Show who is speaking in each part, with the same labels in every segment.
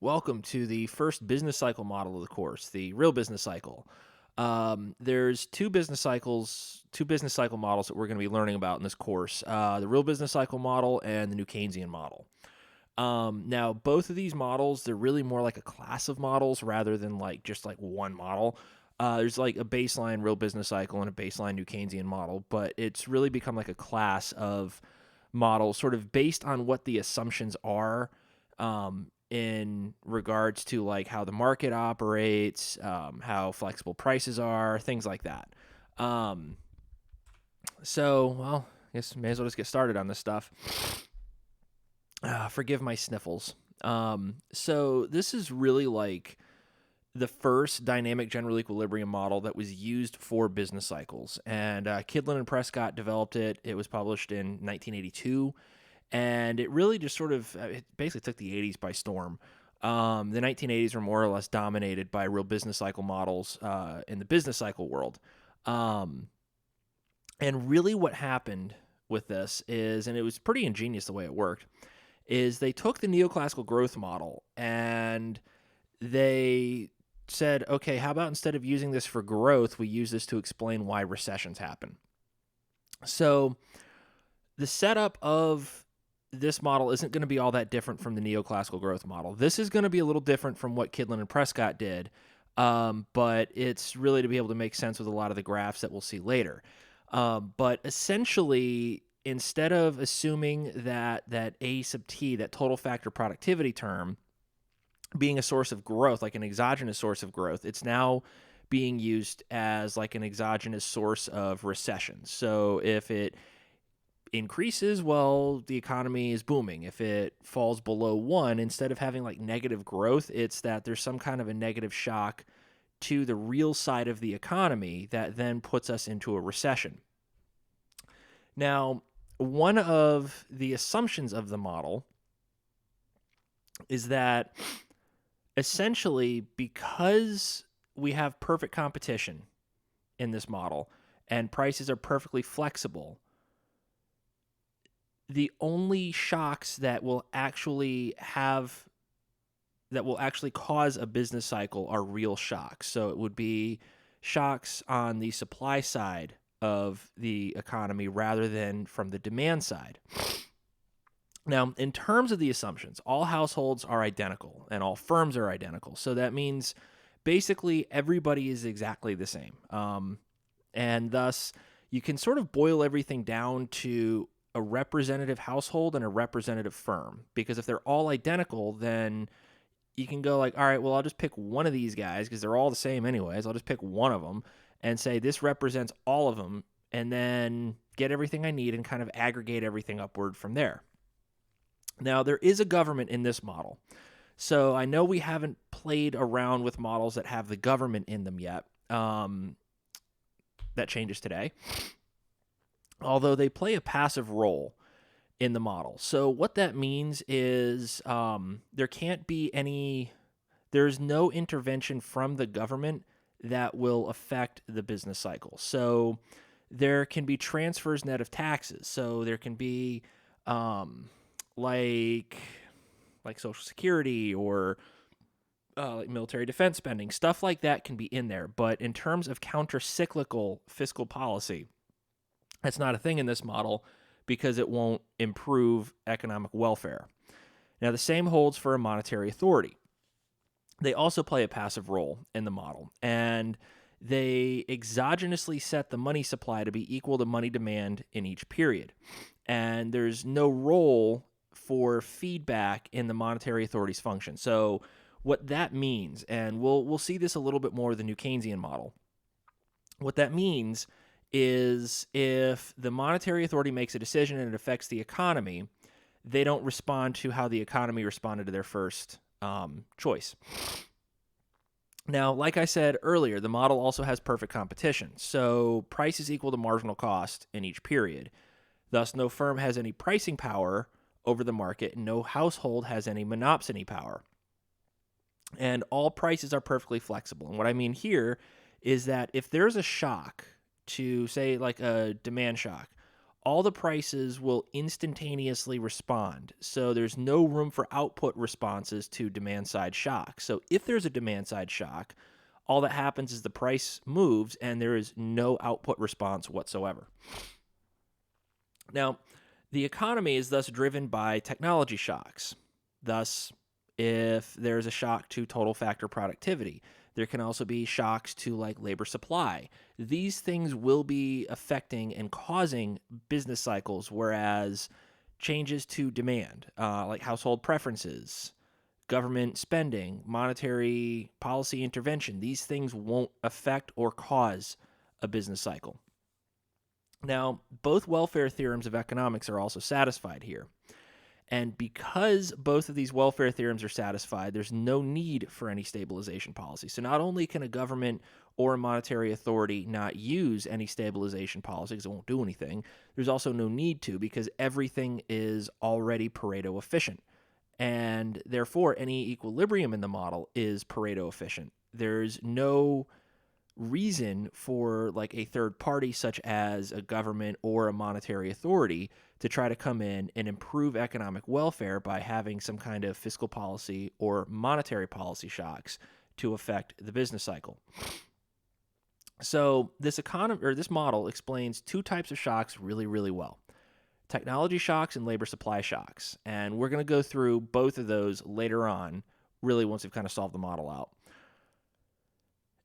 Speaker 1: Welcome to the first business cycle model of the course, the real business cycle. There's two business cycle models that we're going to be learning about in this course: the real business cycle model and the new Keynesian model. Now, both of these models, they're really more like a class of models rather than like just like one model. There's like a baseline real business cycle and a baseline new Keynesian model, but it's really become like a class of models, sort of based on what the assumptions are in regards to like how the market operates, how flexible prices are, things like that. Um, well, I guess may as well just get started on this stuff. Forgive my sniffles. So this is really like the first dynamic general equilibrium model that was used for business cycles. And Kidlin and Prescott developed it. It was published in 1982. And it really just sort of, it basically took the 80s by storm. The 1980s were more or less dominated by real business cycle models in the business cycle world. And really what happened with this is, and it was pretty ingenious the way it worked, is they took the neoclassical growth model and they said, okay, how about instead of using this for growth, we use this to explain why recessions happen. So the setup of this model isn't going to be all that different from the neoclassical growth model. This is going to be a little different from what Kidlin and Prescott did, but it's really to be able to make sense with a lot of the graphs that we'll see later. But essentially, instead of assuming that A sub t, that total factor productivity term, being a source of growth, like an exogenous source of growth, it's now being used as like an exogenous source of recession. So if it increases, well, the economy is booming. If it falls below 1, instead of having like negative growth, it's that there's some kind of a negative shock to the real side of the economy that then puts us into a recession. Now, one of the assumptions of the model is that essentially, because we have perfect competition in this model and prices are perfectly flexible, the only shocks that will actually cause a business cycle are real shocks. So it would be shocks on the supply side of the economy rather than from the demand side. Now, in terms of the assumptions, all households are identical and all firms are identical. So that means basically everybody is exactly the same. And thus, you can sort of boil everything down to a representative household and a representative firm. Because if they're all identical, then you can go like, all right, well, I'll just pick one of these guys because they're all the same anyways. I'll just pick one of them and say this represents all of them, and then get everything I need and kind of aggregate everything upward from there. Now, there is a government in this model. So I know we haven't played around with models that have the government in them yet. That changes today. Although they play a passive role in the model. So what that means is there's no intervention from the government that will affect the business cycle. So there can be transfers net of taxes. So there can be like Social Security or like military defense spending, stuff like that can be in there. But in terms of counter-cyclical fiscal policy, that's not a thing in this model because it won't improve economic welfare. Now, the same holds for a monetary authority. They also play a passive role in the model, and they exogenously set the money supply to be equal to money demand in each period. And there's no role for feedback in the monetary authority's function. So what that means, and we'll see this a little bit more with the new Keynesian model, what that means is if the monetary authority makes a decision and it affects the economy, they don't respond to how the economy responded to their first choice. Now, like I said earlier, the model also has perfect competition. So price is equal to marginal cost in each period. Thus, no firm has any pricing power over the market, and no household has any monopsony power. And all prices are perfectly flexible. And what I mean here is that if there's a shock to, say, like a demand shock, all the prices will instantaneously respond. So there's no room for output responses to demand side shock. So if there's a demand side shock, all that happens is the price moves and there is no output response whatsoever. Now, the economy is thus driven by technology shocks. Thus, if there's a shock to total factor productivity, there can also be shocks to like labor supply. These things will be affecting and causing business cycles, whereas changes to demand, like household preferences, government spending, monetary policy intervention, these things won't affect or cause a business cycle. Now, both welfare theorems of economics are also satisfied here. And because both of these welfare theorems are satisfied, there's no need for any stabilization policy. So not only can a government or a monetary authority not use any stabilization policy because it won't do anything, there's also no need to because everything is already Pareto efficient. And therefore, any equilibrium in the model is Pareto efficient. There's no reason for like a third party such as a government or a monetary authority to try to come in and improve economic welfare by having some kind of fiscal policy or monetary policy shocks to affect the business cycle. So this model explains two types of shocks really, really well. Technology shocks and labor supply shocks. And we're going to go through both of those later on, really once we've kind of solved the model out.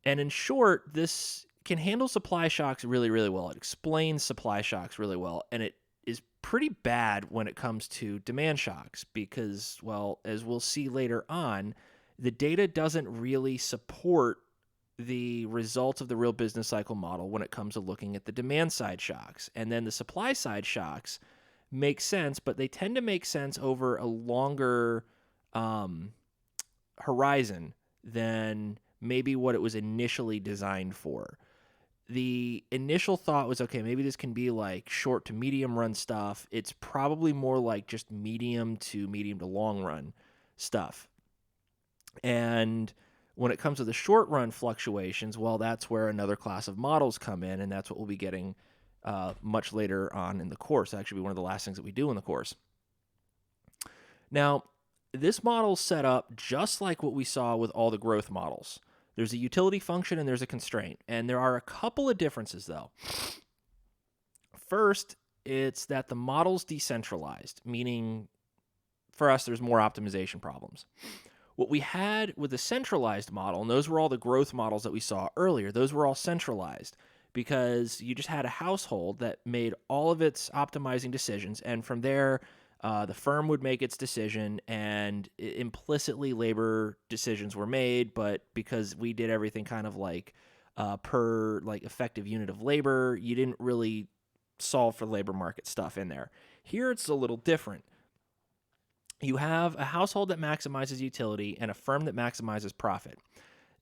Speaker 1: And in short, this can handle supply shocks really, really well. It explains supply shocks really well. And it is pretty bad when it comes to demand shocks because, well, as we'll see later on, the data doesn't really support the results of the real business cycle model when it comes to looking at the demand side shocks. And then the supply side shocks make sense, but they tend to make sense over a longer horizon than maybe what it was initially designed for. The initial thought was, okay, maybe this can be like short to medium run stuff. It's probably more like just medium to long run stuff. And when it comes to the short run fluctuations, well, that's where another class of models come in, and that's what we'll be getting much later on in the course. Actually, one of the last things that we do in the course. Now, this model's set up just like what we saw with all the growth models. There's a utility function and there's a constraint. And there are a couple of differences, though. First, it's that the model's decentralized, meaning for us, there's more optimization problems. What we had with the centralized model, and those were all the growth models that we saw earlier, those were all centralized because you just had a household that made all of its optimizing decisions. And from there, the firm would make its decision, and implicitly labor decisions were made. But because we did everything kind of like per like effective unit of labor, you didn't really solve for labor market stuff in there. Here, it's a little different. You have a household that maximizes utility and a firm that maximizes profit.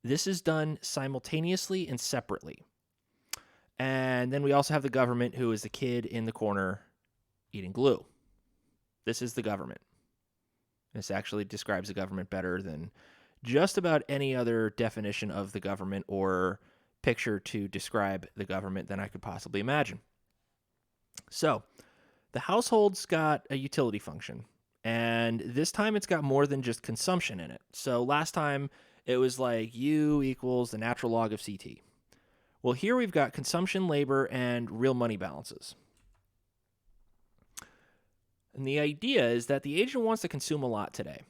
Speaker 1: This is done simultaneously and separately. And then we also have the government, who is the kid in the corner eating glue. This is the government. This actually describes the government better than just about any other definition of the government or picture to describe the government than I could possibly imagine. So, the household's got a utility function, and this time it's got more than just consumption in it. So last time it was like U equals the natural log of CT. Well, here we've got consumption, labor, and real money balances. And the idea is that the agent wants to consume a lot today,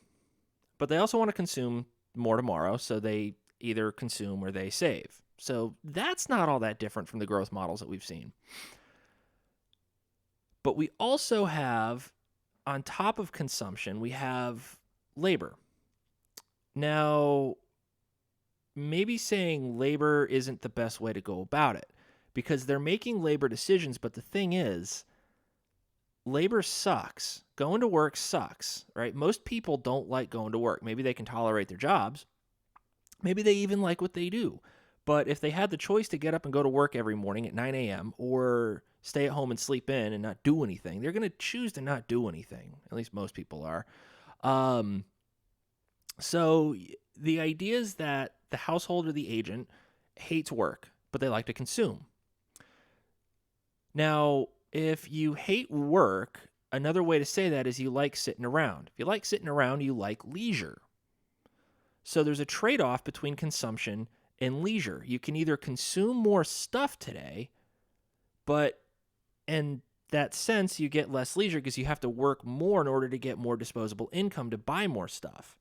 Speaker 1: but they also want to consume more tomorrow, so they either consume or they save. So that's not all that different from the growth models that we've seen. But we also have, on top of consumption, we have labor. Now, maybe saying labor isn't the best way to go about it, because they're making labor decisions, but the thing is, labor sucks. Going to work sucks, right? Most people don't like going to work. Maybe they can tolerate their jobs. Maybe they even like what they do. But if they had the choice to get up and go to work every morning at 9 a.m. or stay at home and sleep in and not do anything, they're going to choose to not do anything. At least most people are. So the idea is that the household or the agent hates work, but they like to consume. Now, If you hate work, another way to say that is you like sitting around. If you like sitting around, you like leisure. So there's a trade-off between consumption and leisure. You can either consume more stuff today, but in that sense, you get less leisure because you have to work more in order to get more disposable income to buy more stuff.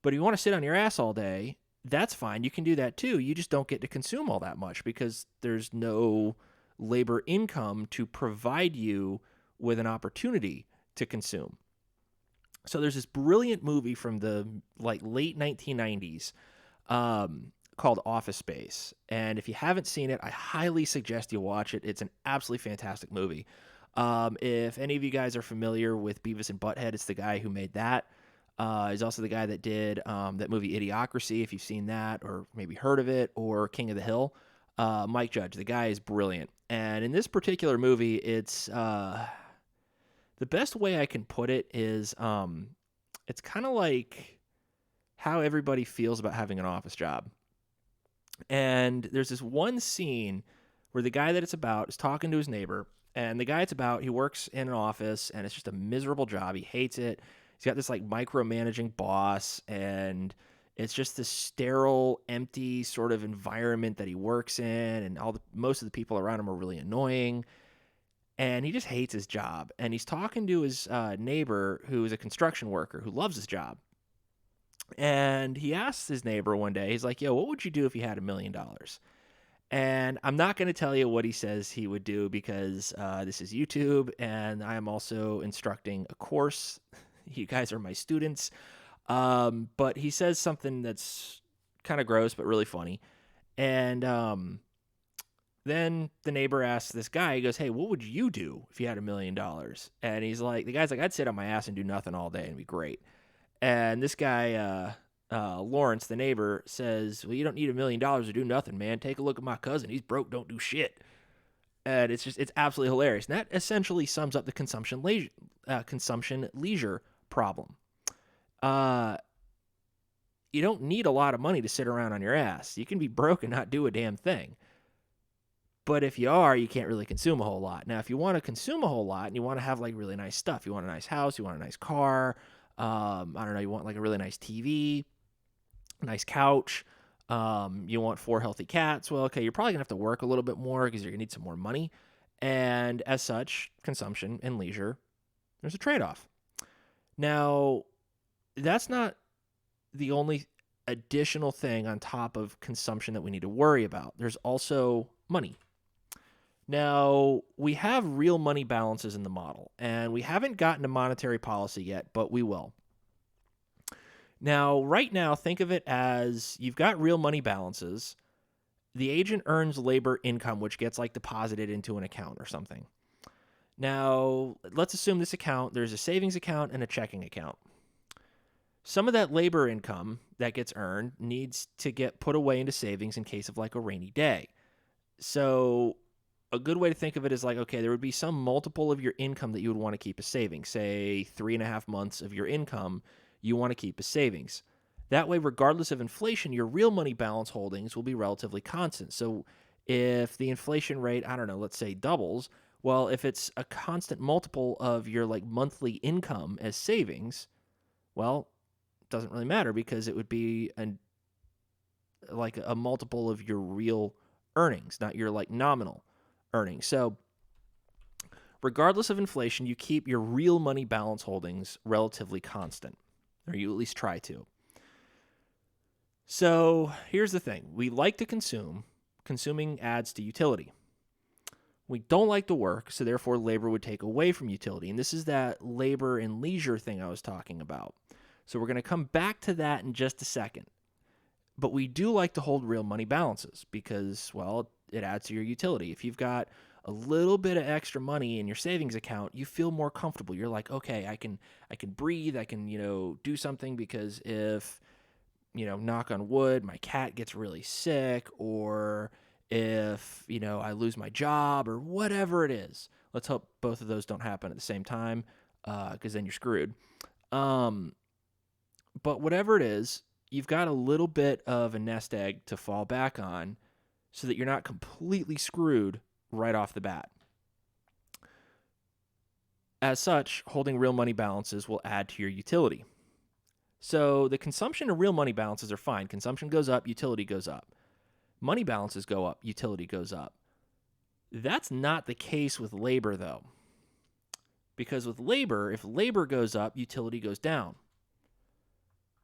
Speaker 1: But if you want to sit on your ass all day, that's fine. You can do that too. You just don't get to consume all that much because there's no labor income to provide you with an opportunity to consume. So there's this brilliant movie from the late 1990s called Office Space. And if you haven't seen it, I highly suggest you watch it. It's an absolutely fantastic movie. If any of you guys are familiar with Beavis and Butthead, it's the guy who made that. He's also the guy that did that movie Idiocracy, if you've seen that or maybe heard of it, or King of the Hill. Mike Judge, the guy is brilliant. And in this particular movie, it's the best way I can put it is it's kind of like how everybody feels about having an office job. And there's this one scene where the guy that it's about is talking to his neighbor, and the guy it's about, he works in an office, and it's just a miserable job. He hates it. He's got this micromanaging boss, and it's just this sterile, empty sort of environment that he works in, and most of the people around him are really annoying. And he just hates his job. And he's talking to his neighbor, who is a construction worker, who loves his job. And he asks his neighbor one day, he's like, yo, what would you do if you had $1 million? And I'm not going to tell you what he says he would do because this is YouTube, and I am also instructing a course. You guys are my students. But he says something that's kind of gross but really funny. And then the neighbor asks this guy, he goes, hey, what would you do if you had $1 million? And he's like, the guy's like, I'd sit on my ass and do nothing all day and it'd be great. And this guy, Lawrence, the neighbor, says, well, you don't need $1 million to do nothing, man. Take a look at my cousin. He's broke, don't do shit. And it's absolutely hilarious. And that essentially sums up the consumption leisure problem. You don't need a lot of money to sit around on your ass. You can be broke and not do a damn thing. But if you are, you can't really consume a whole lot. Now, if you want to consume a whole lot and you want to have really nice stuff, you want a nice house, you want a nice car, I don't know, you want a really nice TV, a nice couch, you want 4 healthy cats, well, okay, you're probably going to have to work a little bit more because you're going to need some more money. And as such, consumption and leisure, there's a trade-off. Now, that's not the only additional thing on top of consumption that we need to worry about. There's also money. Now, we have real money balances in the model, and we haven't gotten to monetary policy yet, but we will. Now, right now, think of it as you've got real money balances. The agent earns labor income, which gets deposited into an account or something. Now, let's assume this account, there's a savings account and a checking account. Some of that labor income that gets earned needs to get put away into savings in case of a rainy day. So a good way to think of it is okay, there would be some multiple of your income that you would want to keep as savings. Say 3.5 months of your income you want to keep as savings. That way, regardless of inflation, your real money balance holdings will be relatively constant. So if the inflation rate, I don't know, let's say doubles, well, if it's a constant multiple of your monthly income as savings, well, it doesn't really matter because it would be a multiple of your real earnings, not your nominal earnings. So regardless of inflation, you keep your real money balance holdings relatively constant, or you at least try to. So here's the thing. We like to consume. Consuming adds to utility. We don't like to work, so therefore labor would take away from utility. And this is that labor and leisure thing I was talking about. So we're going to come back to that in just a second. But we do like to hold real money balances because, well, it adds to your utility. If you've got a little bit of extra money in your savings account, you feel more comfortable. You're like, okay, I can breathe. I can, do something because if, knock on wood, my cat gets really sick, or if, I lose my job or whatever it is. Let's hope both of those don't happen at the same time because then you're screwed. But whatever it is, you've got a little bit of a nest egg to fall back on so that you're not completely screwed right off the bat. As such, holding real money balances will add to your utility. So the consumption and real money balances are fine. Consumption goes up, utility goes up. Money balances go up, utility goes up. That's not the case with labor, though. Because with labor, if labor goes up, utility goes down.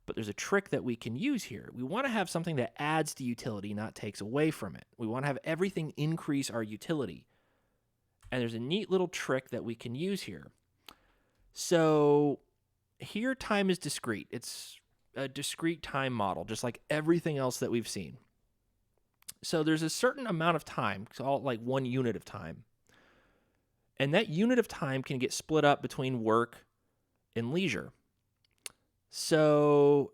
Speaker 1: But there's a trick that we can use here. We want to have something that adds to utility, not takes away from it. We want to have everything increase our utility. And there's a neat little trick that we can use here. So here time is discrete. It's a discrete time model, just like everything else that we've seen. So there's a certain amount of time, call it like 1 unit of time. And that unit of time can get split up between work and leisure. So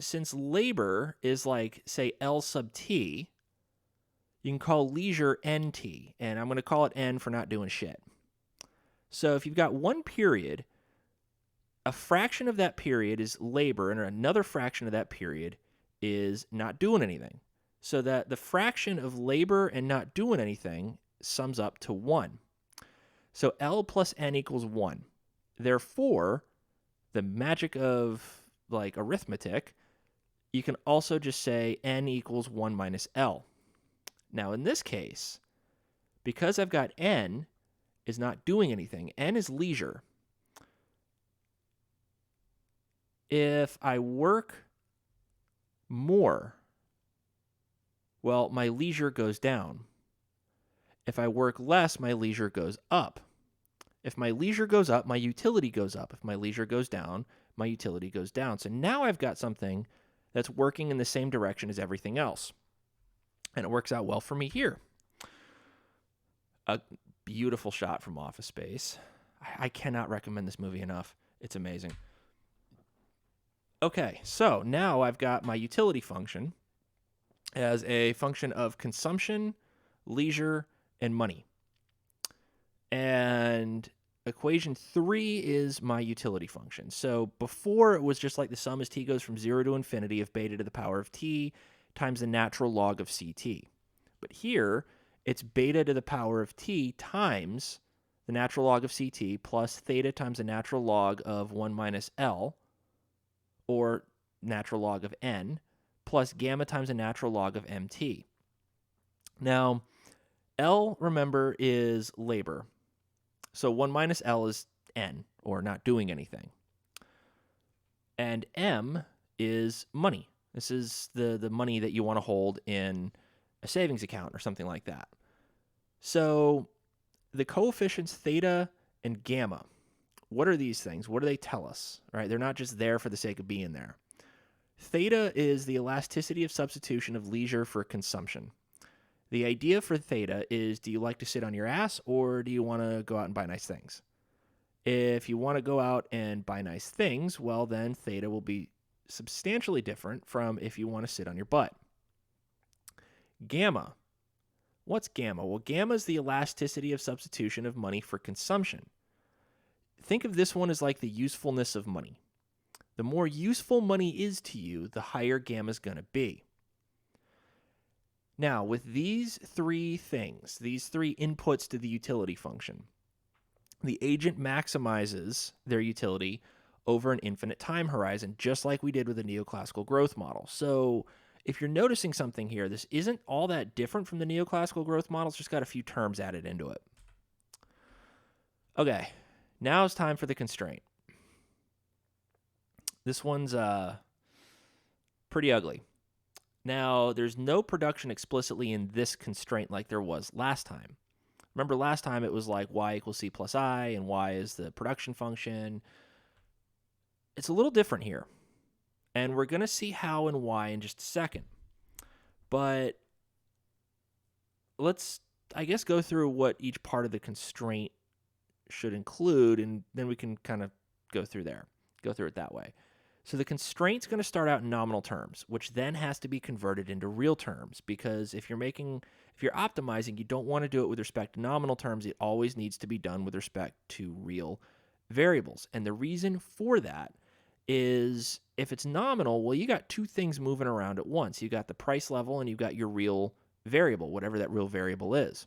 Speaker 1: since labor is like, say, L sub T, you can call leisure NT, and I'm going to call it N for not doing shit. So if you've got one period, a fraction of that period is labor, and another fraction of that period is not doing anything. So that the fraction of labor and not doing anything sums up to 1. So L plus N equals 1. Therefore, the magic of like arithmetic, you can also just say N equals 1 minus L. Now in this case, because I've got N is not doing anything, N is leisure. If I work more, well, my leisure goes down. If I work less, my leisure goes up. If my leisure goes up, my utility goes up. If my leisure goes down, my utility goes down. So now I've got something that's working in the same direction as everything else. And it works out well for me here. A beautiful shot from Office Space. I cannot recommend this movie enough. It's amazing. Okay, so now I've got my utility function as a function of consumption, leisure, and money. And equation 3 is my utility function. So before it was just like the sum as t goes from 0 to infinity of beta to the power of t times the natural log of ct. But here, it's beta to the power of t times the natural log of ct plus theta times the natural log of 1 minus L, or natural log of n, plus gamma times the natural log of mt. Now, L, remember, is labor. So 1 minus L is N, or not doing anything. And M is money. This is the money that you want to hold in a savings account or something like that. So the coefficients theta and gamma, what are these things? What do they tell us? Right? They're not just there for the sake of being there. Theta is the elasticity of substitution of leisure for consumption. The idea for theta is, do you like to sit on your ass or do you want to go out and buy nice things? If you want to go out and buy nice things, well, then theta will be substantially different from if you want to sit on your butt. Gamma. What's gamma? Well, gamma is the elasticity of substitution of money for consumption. Think of this one as like the usefulness of money. The more useful money is to you, the higher gamma is going to be. Now, with these 3 things, these 3 inputs to the utility function, the agent maximizes their utility over an infinite time horizon, just like we did with the neoclassical growth model. So if you're noticing something here, this isn't all that different from the neoclassical growth model. It's just got a few terms added into it. Okay, now it's time for the constraint. This one's pretty ugly. Now, there's no production explicitly in this constraint like there was last time. Remember last time it was like y equals c plus I, and y is the production function. It's a little different here. And we're going to see how and why in just a second. But let's, I guess, go through what each part of the constraint should include, and then we can kind of go through it that way. So the constraint's going to start out in nominal terms, which then has to be converted into real terms, because if you're optimizing, you don't want to do it with respect to nominal terms. It always needs to be done with respect to real variables. And the reason for that is if it's nominal, well, you got 2 things moving around at once. You got the price level and you've got your real variable, whatever that real variable is.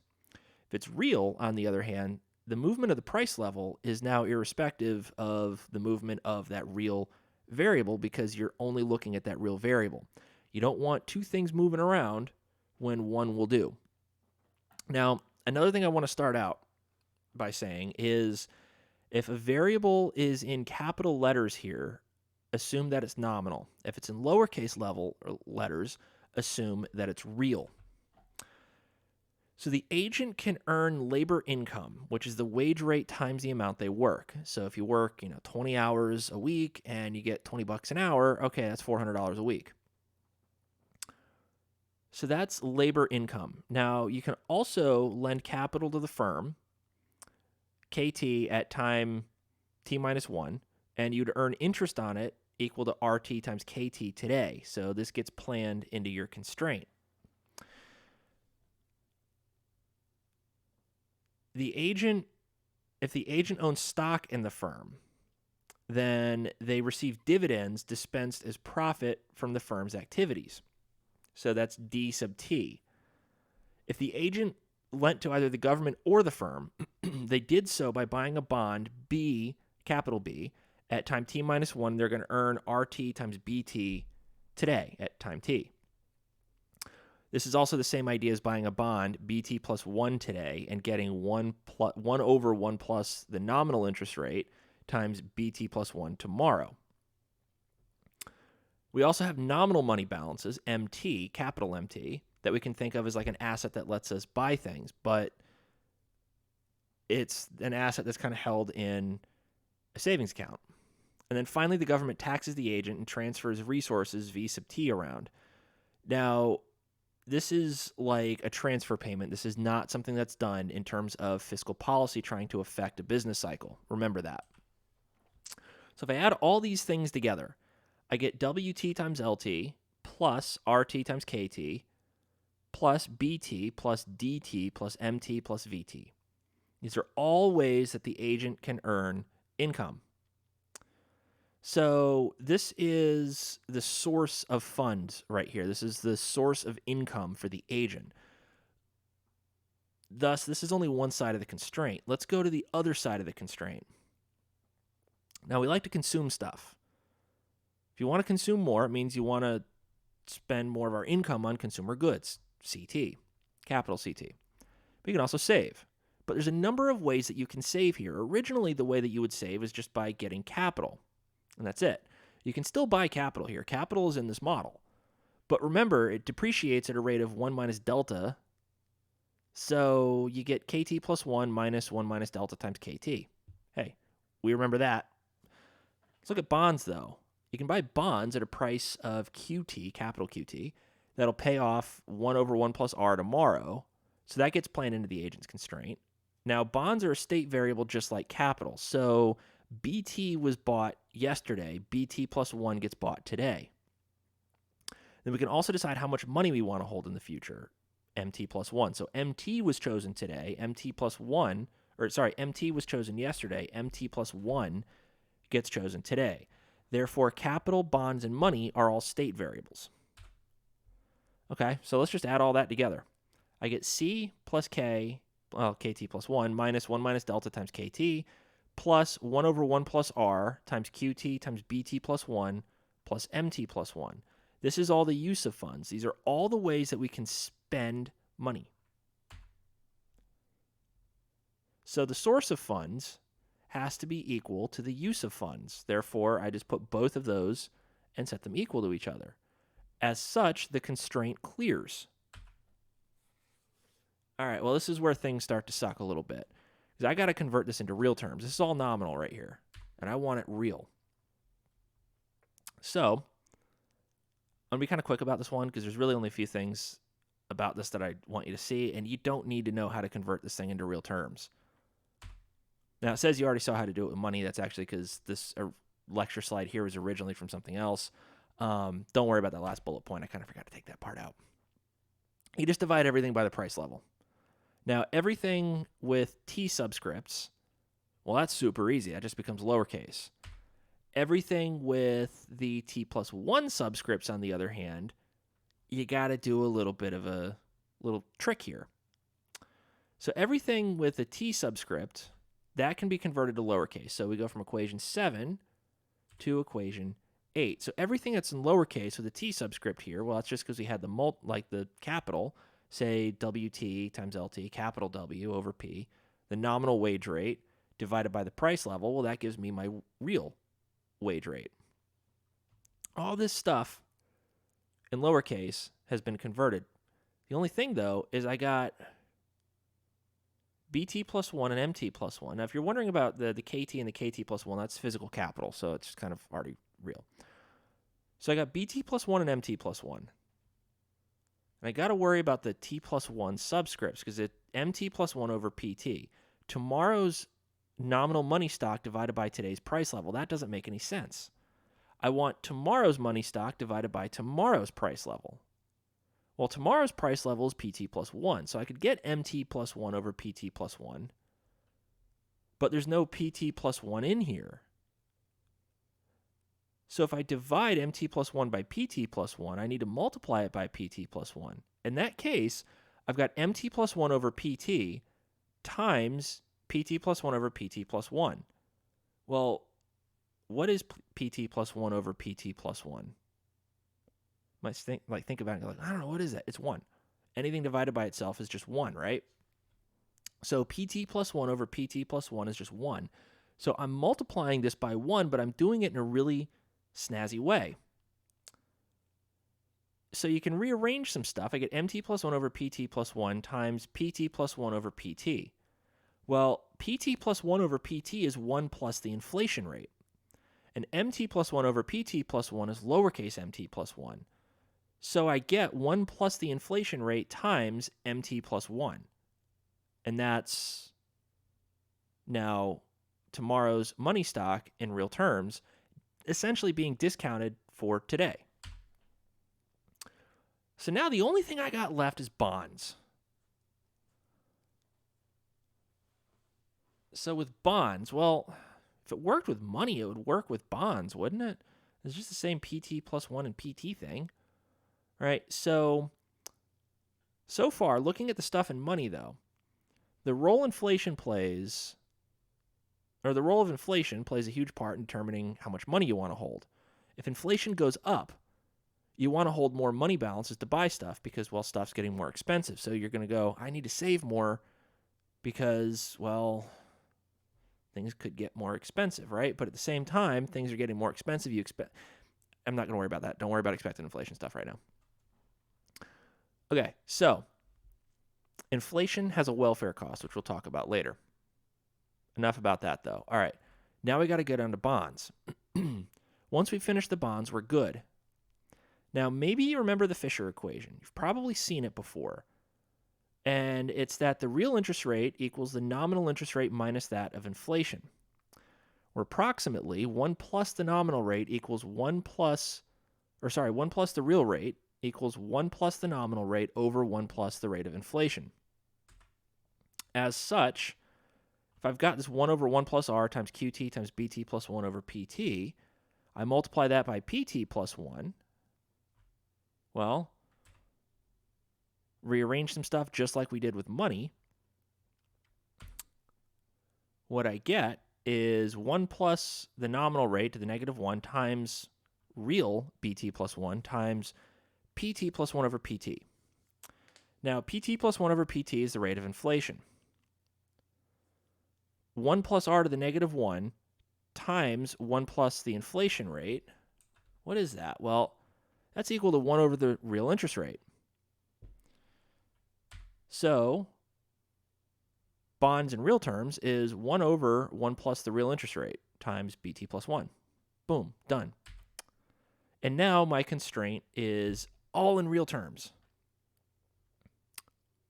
Speaker 1: If it's real, on the other hand, the movement of the price level is now irrespective of the movement of that real variable because you're only looking at that real variable. You don't want two things moving around when one will do. Now, another thing I want to start out by saying is if a variable is in capital letters here, assume that it's nominal. If it's in lowercase letters, assume that it's real. So the agent can earn labor income, which is the wage rate times the amount they work. So if you work, 20 hours a week and you get $20 an hour, okay, that's $400 a week. So that's labor income. Now, you can also lend capital to the firm, KT at time t minus 1, and you'd earn interest on it equal to RT times KT today. So this gets planned into your constraint. If the agent owns stock in the firm, then they receive dividends dispensed as profit from the firm's activities. So that's D sub T. If the agent lent to either the government or the firm, they did so by buying a bond, B, capital B, at time t minus 1. They're going to earn RT times BT today at time t. This is also the same idea as buying a bond, BT plus 1 today, and getting 1 over 1 plus the nominal interest rate times BT plus 1 tomorrow. We also have nominal money balances, MT, capital MT, that we can think of as like an asset that lets us buy things, but it's an asset that's kind of held in a savings account. And then finally, the government taxes the agent and transfers resources V sub T around. Now, this is like a transfer payment. This is not something that's done in terms of fiscal policy trying to affect a business cycle. Remember that. So if I add all these things together, I get WT times LT plus RT times KT plus BT plus DT plus MT plus VT. These are all ways that the agent can earn income. So this is the source of funds right here. This is the source of income for the agent. Thus, this is only one side of the constraint. Let's go to the other side of the constraint. Now, we like to consume stuff. If you want to consume more, it means you want to spend more of our income on consumer goods, CT, capital CT. But you can also save. But there's a number of ways that you can save here. Originally, the way that you would save is just by getting capital. And that's it. You can still buy capital here. Capital is in this model. But remember, it depreciates at a rate of 1 minus delta. So you get KT plus 1 minus 1 minus delta times KT. Hey, we remember that. Let's look at bonds, though. You can buy bonds at a price of QT, capital QT, that'll pay off 1 over 1 plus R tomorrow. So that gets planned into the agent's constraint. Now, bonds are a state variable just like capital. So BT was bought yesterday. BT plus 1 gets bought today. Then we can also decide how much money we want to hold in the future. MT plus 1. So MT was chosen today. MT was chosen yesterday. MT plus 1 gets chosen today. Therefore, capital, bonds, and money are all state variables. Okay, so let's just add all that together. I get C plus K, KT plus 1, minus 1 minus delta times KT, plus 1 over 1 plus R times QT times BT plus 1 plus MT plus 1. This is all the use of funds. These are all the ways that we can spend money. So the source of funds has to be equal to the use of funds. Therefore, I just put both of those and set them equal to each other. As such, the constraint clears. All right, well, this is where things start to suck a little bit. Because I got to convert this into real terms. This is all nominal right here. And I want it real. So, I'm going to be kind of quick about this one because there's really only a few things about this that I want you to see. And you don't need to know how to convert this thing into real terms. Now, it says you already saw how to do it with money. That's actually because this lecture slide here was originally from something else. Don't worry about that last bullet point. I kind of forgot to take that part out. You just divide everything by the price level. Now, everything with T subscripts, well, that's super easy. That just becomes lowercase. Everything with the T plus 1 subscripts, on the other hand, you got to do a little bit of a little trick here. So everything with a T subscript that can be converted to lowercase. So we go from equation 7 to equation 8. So everything that's in lowercase with a t subscript here, well, that's just because we had the capital, say WT times LT, capital W over P, the nominal wage rate divided by the price level. Well, that gives me my real wage rate. All this stuff in lowercase has been converted. The only thing, though, is I got BT plus 1 and MT plus 1. Now, if you're wondering about the KT and the KT plus 1, that's physical capital, so it's kind of already real. So I got BT plus 1 and MT plus 1. And I got to worry about the T plus 1 subscripts because it's MT plus 1 over PT. Tomorrow's nominal money stock divided by today's price level. That doesn't make any sense. I want tomorrow's money stock divided by tomorrow's price level. Well, tomorrow's price level is PT plus 1, so I could get MT plus 1 over PT plus 1, but there's no PT plus 1 in here. So if I divide MT plus 1 by PT plus 1, I need to multiply it by PT plus 1. In that case, I've got MT plus 1 over PT times PT plus 1 over PT plus 1. Well, what is PT plus 1 over PT plus 1? Might think about it, I don't know, what is that? It's 1. Anything divided by itself is just 1, right? So PT plus 1 over PT plus 1 is just 1. So I'm multiplying this by 1, but I'm doing it in a really snazzy way. So you can rearrange some stuff. I get MT plus 1 over PT plus 1 times PT plus 1 over PT. Well, PT plus 1 over PT is 1 plus the inflation rate. And MT plus 1 over PT plus 1 is lowercase mt plus 1. So I get 1 plus the inflation rate times MT plus 1. And that's now tomorrow's money stock in real terms, essentially being discounted for today. So now the only thing I got left is bonds. So with bonds, well, if it worked with money, it would work with bonds, wouldn't it? It's just the same PT plus 1 and PT thing. Right, so far, looking at the stuff in money, though, the role of inflation plays a huge part in determining how much money you want to hold. If inflation goes up, you want to hold more money balances to buy stuff because, well, stuff's getting more expensive. So you're going to go, I need to save more because, well, things could get more expensive, right? But at the same time, things are getting more expensive. I'm not going to worry about that. Don't worry about expected inflation stuff right now. Okay, so inflation has a welfare cost, which we'll talk about later. Enough about that, though. All right, now we got to get on to bonds. Once we finish the bonds, we're good. Now, maybe you remember the Fisher equation. You've probably seen it before. And it's that the real interest rate equals the nominal interest rate minus that of inflation. Where approximately 1 plus the nominal rate equals 1 plus the real rate equals 1 plus the nominal rate over 1 plus the rate of inflation. As such, if I've got this 1 over 1 plus R times QT times BT plus 1 over PT, I multiply that by PT plus 1. Well, rearrange some stuff just like we did with money. What I get is 1 plus the nominal rate to the negative 1 times real BT plus 1 times PT plus 1 over PT. Now, PT plus 1 over PT is the rate of inflation. 1 plus R to the negative 1 times 1 plus the inflation rate. What is that? Well, that's equal to 1 over the real interest rate. So, bonds in real terms is 1 over 1 plus the real interest rate times BT plus 1. Boom, done. And now my constraint is all in real terms.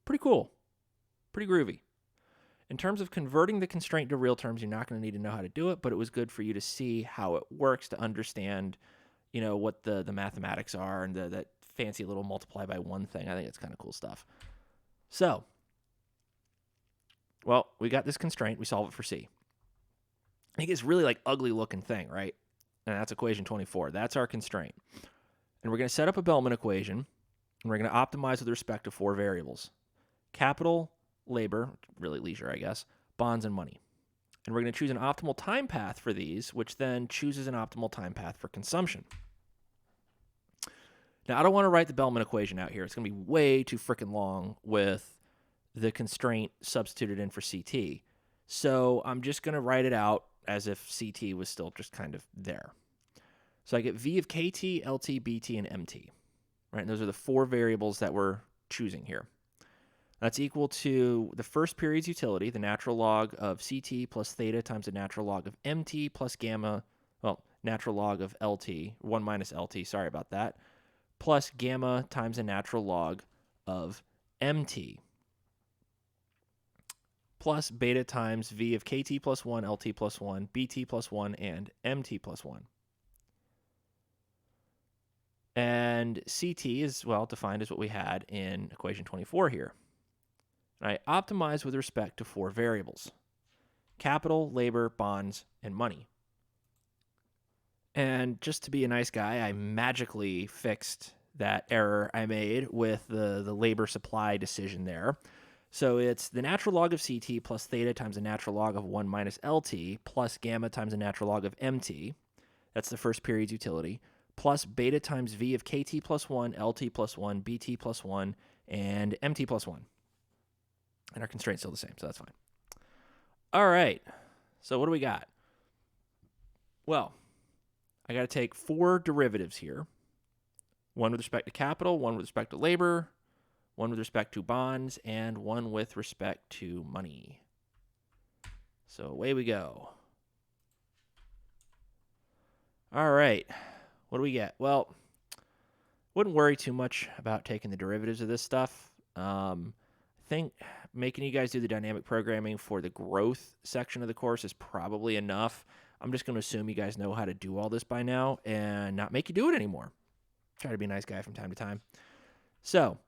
Speaker 1: Pretty cool. Pretty groovy. In terms of converting the constraint to real terms, you're not going to need to know how to do it, but it was good for you to see how it works, to understand, what the mathematics are and that fancy little multiply by 1 thing. I think it's kind of cool stuff. So, well, we got this constraint. We solve it for C. I think it's really like ugly looking thing, right? And that's equation 24. That's our constraint. And we're going to set up a Bellman equation, and we're going to optimize with respect to 4 variables. Capital, labor, really leisure, I guess, bonds, and money. And we're going to choose an optimal time path for these, which then chooses an optimal time path for consumption. Now, I don't want to write the Bellman equation out here. It's going to be way too freaking long with the constraint substituted in for CT. So I'm just going to write it out as if CT was still just kind of there. So I get V of KT, LT, BT, and MT. Right? And those are the 4 variables that we're choosing here. That's equal to the first period's utility, the natural log of CT plus theta times the natural log of MT plus gamma, well, natural log of LT, 1 minus LT, sorry about that, plus gamma times the natural log of MT, plus beta times V of KT plus 1, LT plus 1, BT plus 1, and MT plus 1. And CT is, well, defined as what we had in equation 24 here. And I optimize with respect to 4 variables: capital, labor, bonds, and money. And just to be a nice guy, I magically fixed that error I made with the labor supply decision there. So it's the natural log of CT plus theta times the natural log of 1 minus LT plus gamma times the natural log of MT. That's the first period's utility. Plus beta times V of KT plus 1, LT plus 1, BT plus 1, and MT plus 1. And our constraint's still the same, so that's fine. All right, so what do we got? Well, I got to take 4 derivatives here. 1 with respect to capital, 1 with respect to labor, 1 with respect to bonds, and 1 with respect to money. So away we go. All right, what do we get? Well, wouldn't worry too much about taking the derivatives of this stuff. I think making you guys do the dynamic programming for the growth section of the course is probably enough. I'm just going to assume you guys know how to do all this by now and not make you do it anymore. Try to be a nice guy from time to time. So,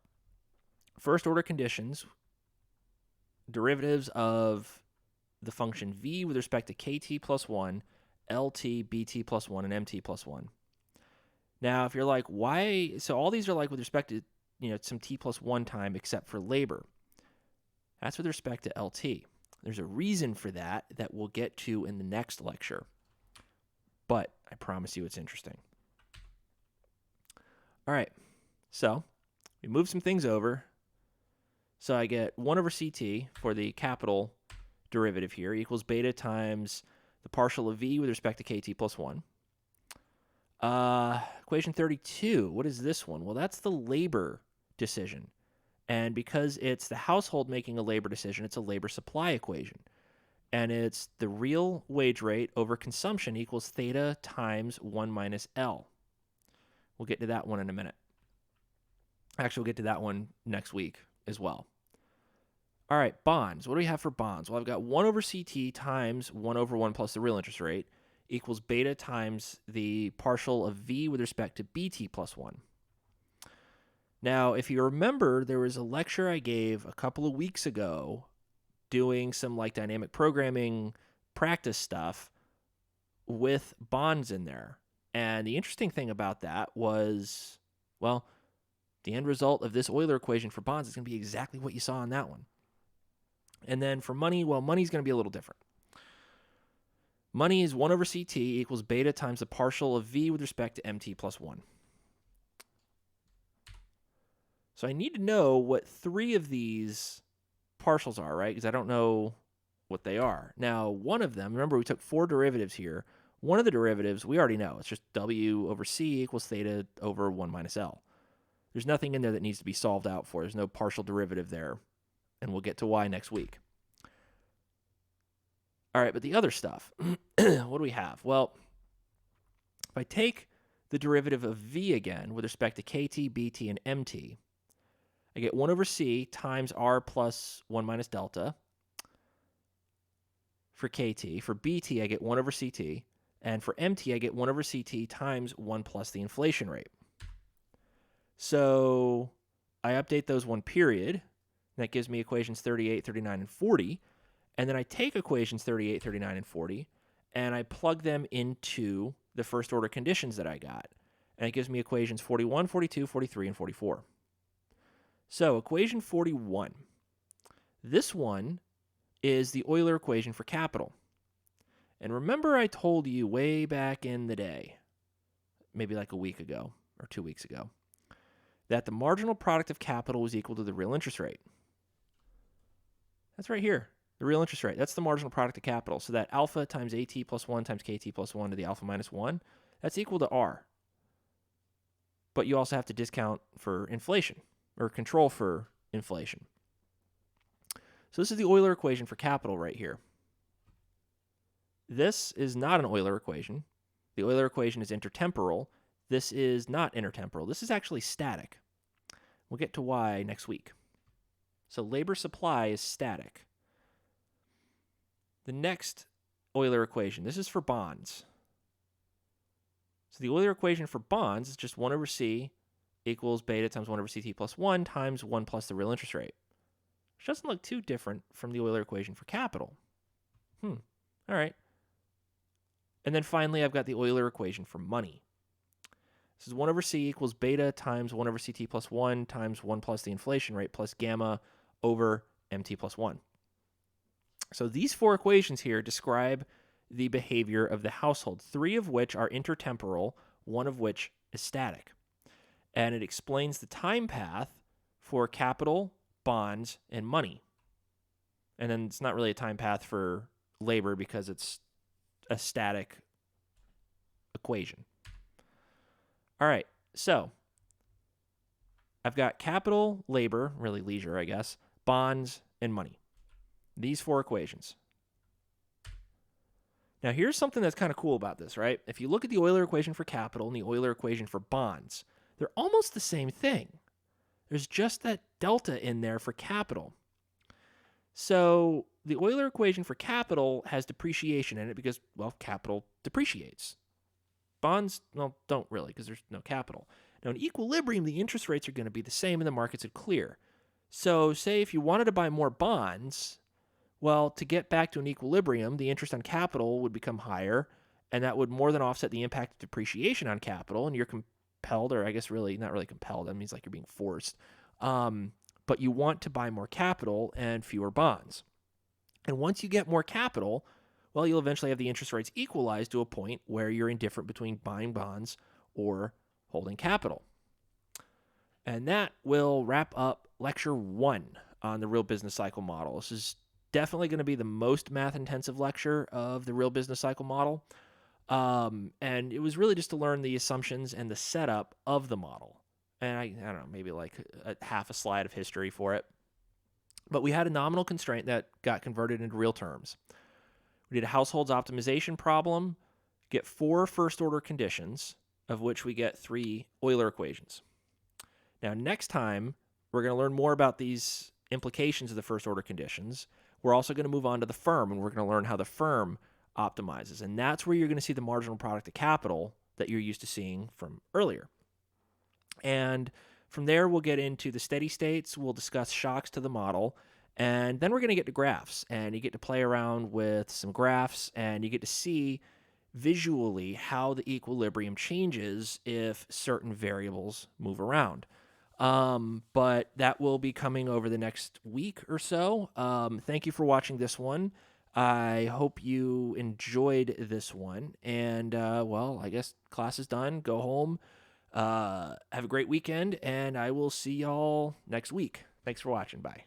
Speaker 1: first order conditions, derivatives of the function V with respect to KT plus 1, LT, BT plus 1, and MT plus 1. Now, if you're like, why? So all these are like with respect to, some T plus 1 time except for labor. That's with respect to LT. There's a reason for that we'll get to in the next lecture. But I promise you it's interesting. All right, so we move some things over. So I get 1 over CT for the capital derivative here equals beta times the partial of V with respect to KT plus 1. Equation 32, what is this one? Well, that's the labor decision. And because it's the household making a labor decision, it's a labor supply equation. And it's the real wage rate over consumption equals theta times 1 minus L. We'll get to that one in a minute. Actually, we'll get to that one next week as well. All right, bonds. What do we have for bonds? Well, I've got 1 over CT times 1 over 1 plus the real interest rate equals beta times the partial of V with respect to BT plus 1. Now, if you remember, there was a lecture I gave a couple of weeks ago doing some dynamic programming practice stuff with bonds in there. And the interesting thing about that was, well, the end result of this Euler equation for bonds is going to be exactly what you saw in that one. And then for money, well, money's going to be a little different. Money is 1 over CT equals beta times the partial of V with respect to MT plus 1. So I need to know what 3 of these partials are, right? Because I don't know what they are. Now, one of them, remember we took 4 derivatives here. One of the derivatives, we already know. It's just W over C equals theta over 1 minus L. There's nothing in there that needs to be solved out for. There's no partial derivative there. And we'll get to why next week. All right, but the other stuff, what do we have? Well, if I take the derivative of V again with respect to KT, BT, and MT, I get 1 over C times R plus 1 minus delta for KT. For BT, I get 1 over CT. And for MT, I get 1 over CT times 1 plus the inflation rate. So I update those one period. That gives me equations 38, 39, and 40. And then I take equations 38, 39, and 40, and I plug them into the first order conditions that I got. And it gives me equations 41, 42, 43, and 44. So equation 41. This one is the Euler equation for capital. And remember I told you way back in the day, maybe like a week ago or 2 weeks ago, that the marginal product of capital was equal to the real interest rate. That's right here, the real interest rate. That's the marginal product of capital. So that alpha times AT plus 1 times KT plus 1 to the alpha minus 1, that's equal to R. But you also have to discount for inflation or control for inflation. So this is the Euler equation for capital right here. This is not an Euler equation. The Euler equation is intertemporal. This is not intertemporal. This is actually static. We'll get to why next week. So labor supply is static. The next Euler equation, this is for bonds. So the Euler equation for bonds is just 1 over C equals beta times 1 over CT plus 1 times 1 plus the real interest rate. Which doesn't look too different from the Euler equation for capital. All right. And then finally, I've got the Euler equation for money. This is 1 over C equals beta times 1 over CT plus 1 times 1 plus the inflation rate plus gamma over MT plus 1. So these 4 equations here describe the behavior of the household, 3 of which are intertemporal, 1 of which is static. And it explains the time path for capital, bonds, and money. And then it's not really a time path for labor because it's a static equation. All right, so I've got capital, labor, really leisure, I guess, bonds, and money. These 4 equations. Now, here's something that's kind of cool about this, right? If you look at the Euler equation for capital and the Euler equation for bonds, they're almost the same thing. There's just that delta in there for capital. So the Euler equation for capital has depreciation in it because, well, capital depreciates. Bonds, well, don't really because there's no capital. Now, in equilibrium, the interest rates are going to be the same and the markets are clear. So say if you wanted to buy more bonds, well, to get back to an equilibrium, the interest on capital would become higher, and that would more than offset the impact of depreciation on capital, and you're compelled, or I guess really not really compelled, that means like you're being forced, but you want to buy more capital and fewer bonds. And once you get more capital, well, you'll eventually have the interest rates equalized to a point where you're indifferent between buying bonds or holding capital. And that will wrap up lecture 1 on the real business cycle model. This is definitely going to be the most math-intensive lecture of the real business cycle model. And it was really just to learn the assumptions and the setup of the model. And I don't know, maybe like a half a slide of history for it. But we had a nominal constraint that got converted into real terms. We did a households optimization problem, get 4 first-order conditions, of which we get 3 Euler equations. Now, next time, we're going to learn more about these implications of the first-order conditions. We're also going to move on to the firm, and we're going to learn how the firm optimizes. And that's where you're going to see the marginal product of capital that you're used to seeing from earlier. And from there, we'll get into the steady states. We'll discuss shocks to the model. And then we're going to get to graphs. And you get to play around with some graphs, and you get to see visually how the equilibrium changes if certain variables move around. But that will be coming over the next week or so. Thank you for watching this one. I hope you enjoyed this one. And, well, I guess class is done. Go home. Have a great weekend, and I will see y'all next week. Thanks for watching. Bye.